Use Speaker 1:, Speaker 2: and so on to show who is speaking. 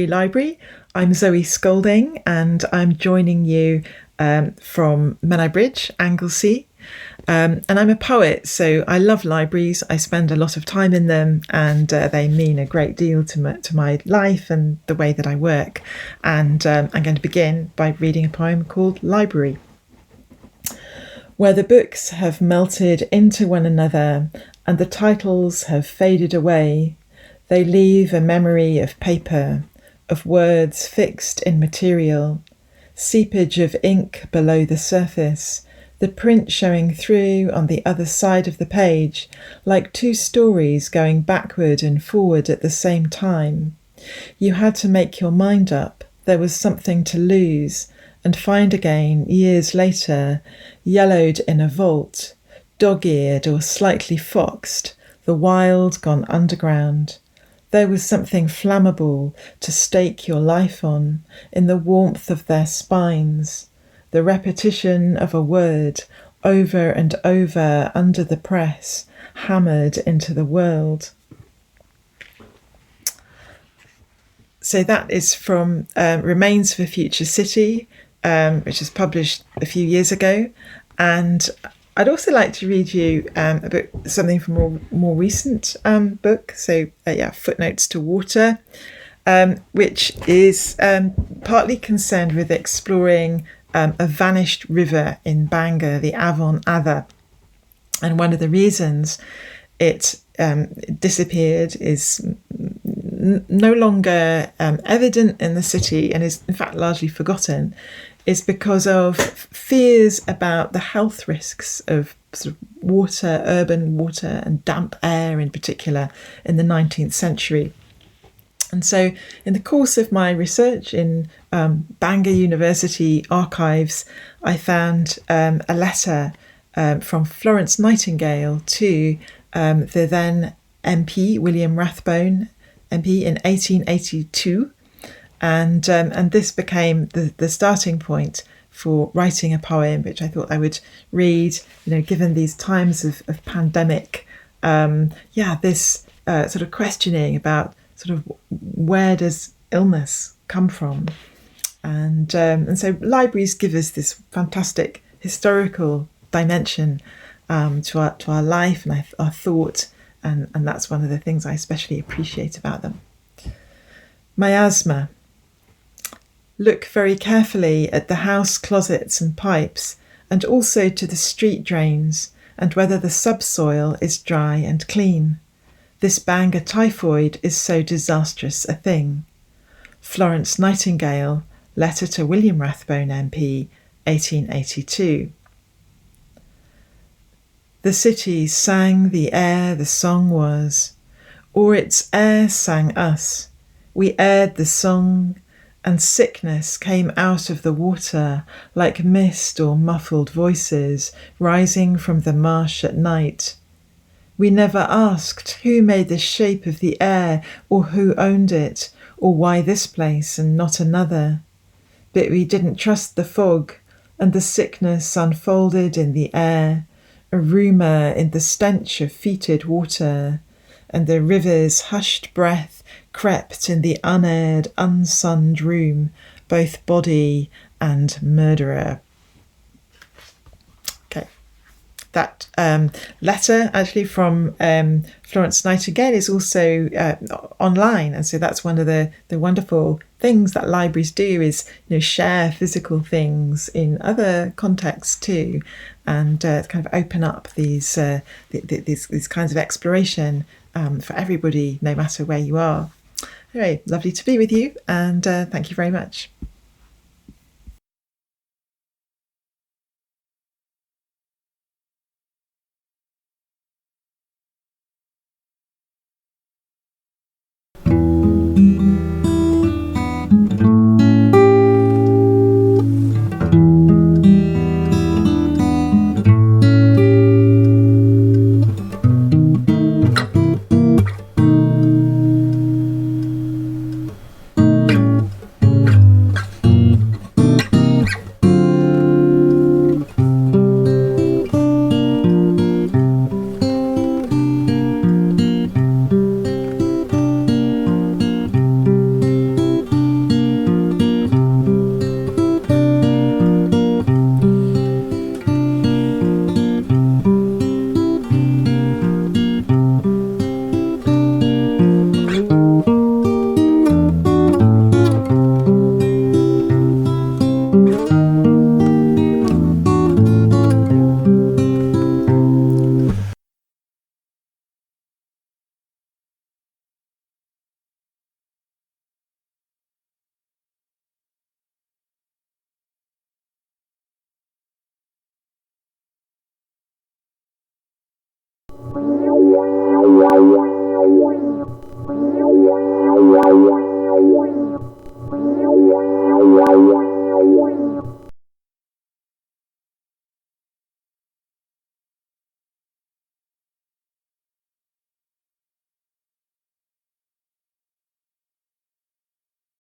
Speaker 1: Library. I'm Zoe Skoulding and I'm joining you from Menai Bridge, Anglesey. And I'm a poet, so I love libraries. I spend a lot of time in them and they mean a great deal to my life and the way that I work. And I'm going to begin by reading a poem called Library. Where the books have melted into one another and the titles have faded away, they leave a memory of paper, of words fixed in material, seepage of ink below the surface, the print showing through on the other side of the page, like two stories going backward and forward at the same time. You had to make your mind up. There was something to lose and find again years later, yellowed in a vault, dog-eared or slightly foxed, the wild gone underground. There was something flammable to stake your life on, in the warmth of their spines, the repetition of a word over and over under the press, hammered into the world. So that is from Remains of a Future City, which was published a few years ago. And I'd also like to read you something from a more recent book. So, Footnotes to Water, which is partly concerned with exploring a vanished river in Bangor, the Avon Adda. And one of the reasons it disappeared is no longer evident in the city and is in fact largely forgotten, is because of fears about the health risks of sort of water, urban water and damp air in particular in the 19th century. And so in the course of my research in Bangor University archives, I found a letter from Florence Nightingale to the then MP, William Rathbone MP, in 1882. And this became the starting point for writing a poem, which I thought I would read, given these times of pandemic. This sort of questioning about sort of where does illness come from? And so libraries give us this fantastic historical dimension to our life and our thought, and that's one of the things I especially appreciate about them. Miasma. Look very carefully at the house closets and pipes, and also to the street drains, and whether the subsoil is dry and clean. This Bangor typhoid is so disastrous a thing. Florence Nightingale, letter to William Rathbone MP, 1882. The city sang the air the song was, or its air sang us. We aired the song, and sickness came out of the water like mist or muffled voices rising from the marsh at night. We never asked who made the shape of the air or who owned it or why this place and not another. But we didn't trust the fog, and the sickness unfolded in the air, a rumour in the stench of fetid water, and the river's hushed breath crept in the unaired, unsunned room, both body and murderer. Okay, that letter actually from Florence Nightingale is also online, and so that's one of the wonderful things that libraries do is share physical things in other contexts too, and kind of open up these kinds of exploration for everybody, no matter where you are. Anyway, lovely to be with you, and thank you very much.